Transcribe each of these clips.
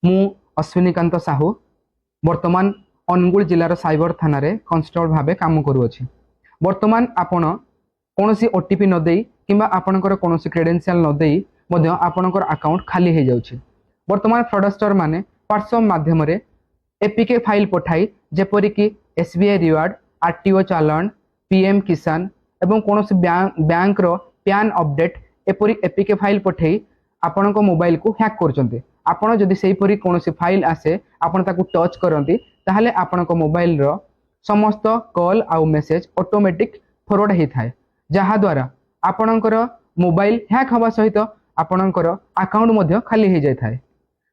मु अश्विनीकांत साहू वर्तमान अनुगुल जिलार साइबर थाना रे कांस्टेबल भाबे काम करूअछि। वर्तमान आपण कोनोसी ओटीपी न देई किंबा आपणकर कोनोसी क्रेडेंशियल न देई मध्य आपणकर अकाउंट खाली हो जाउछि। वर्तमान फ्रॉडस्टर माने व्हाट्सएप माध्यम रे एपीके फाइल पठाई जेपरि कि एसबीआई रिवार्ड, आरटीओ चालान, पीएम किसान एवं कोनोसी बैंक रो पैन अपडेट एपरि एपीके फाइल पठाई आपणक मोबाइल को हैक करचंते। आपण जदि सेही परि कोनोसी फाइल आसे आपण ताकू टच करंती ताहले आपणक मोबाइल रो समस्त कॉल आउ मेसेज ऑटोमेटिक फॉरवर्ड ही थाए, जहा द्वारा आपणकर मोबाइल हैक हवा सहित आपणकर अकाउंट मध्य खाली हो जाय थाए।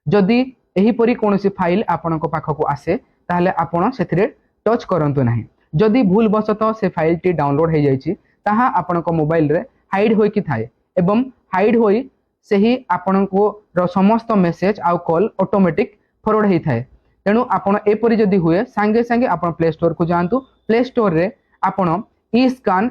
जदि एही परि कोनोसी फाइल आपणक पाखक आसे ताहले आपण सेथिरे टच करंतु नाही। जदि भूल बसत से फाइल टी डाउनलोड हो जायछि ताहा आपणक मोबाइल रे हाइड होई कि थाए एवं हाइड होई सेही आपणको रो समस्त मेसेज आउ कॉल ऑटोमेटिक फॉरवर्ड ही थाए। तेणु आपण एपरि जदि हुए सांगे सांगे आपण प्ले स्टोर को जांतु। प्ले स्टोर रे आपण eScan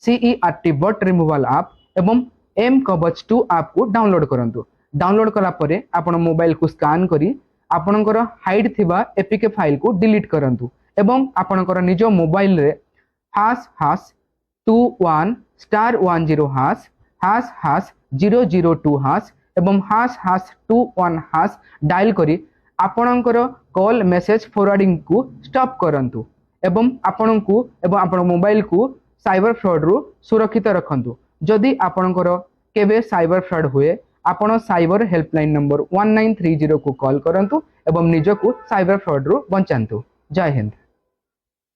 CERT bot removal app एवं एम कवच 2 ऐप को डाउनलोड करंतु। डाउनलोड कला परे आपण मोबाइल को स्कैन करी आपणकर हाइड थिबा एपीके फाइल को डिलीट करंतु एवं आपणकर निज मोबाइल रे #21*10#002# एवं #21# डायल करी आपणकर कॉल मेसेज फॉरवर्डिंग को स्टॉप करंतु एवं आपणको एवं आपण मोबाइल को साइबर फ्रॉड रु सुरक्षित रखंतु। जदि आपणकर केबे साइबर फ्रॉड हुए आपण साइबर हेल्पलाइन नंबर 1930 को कॉल करंतु एवं निजको साइबर फ्रॉड रु बंचांतु। जय हिंद।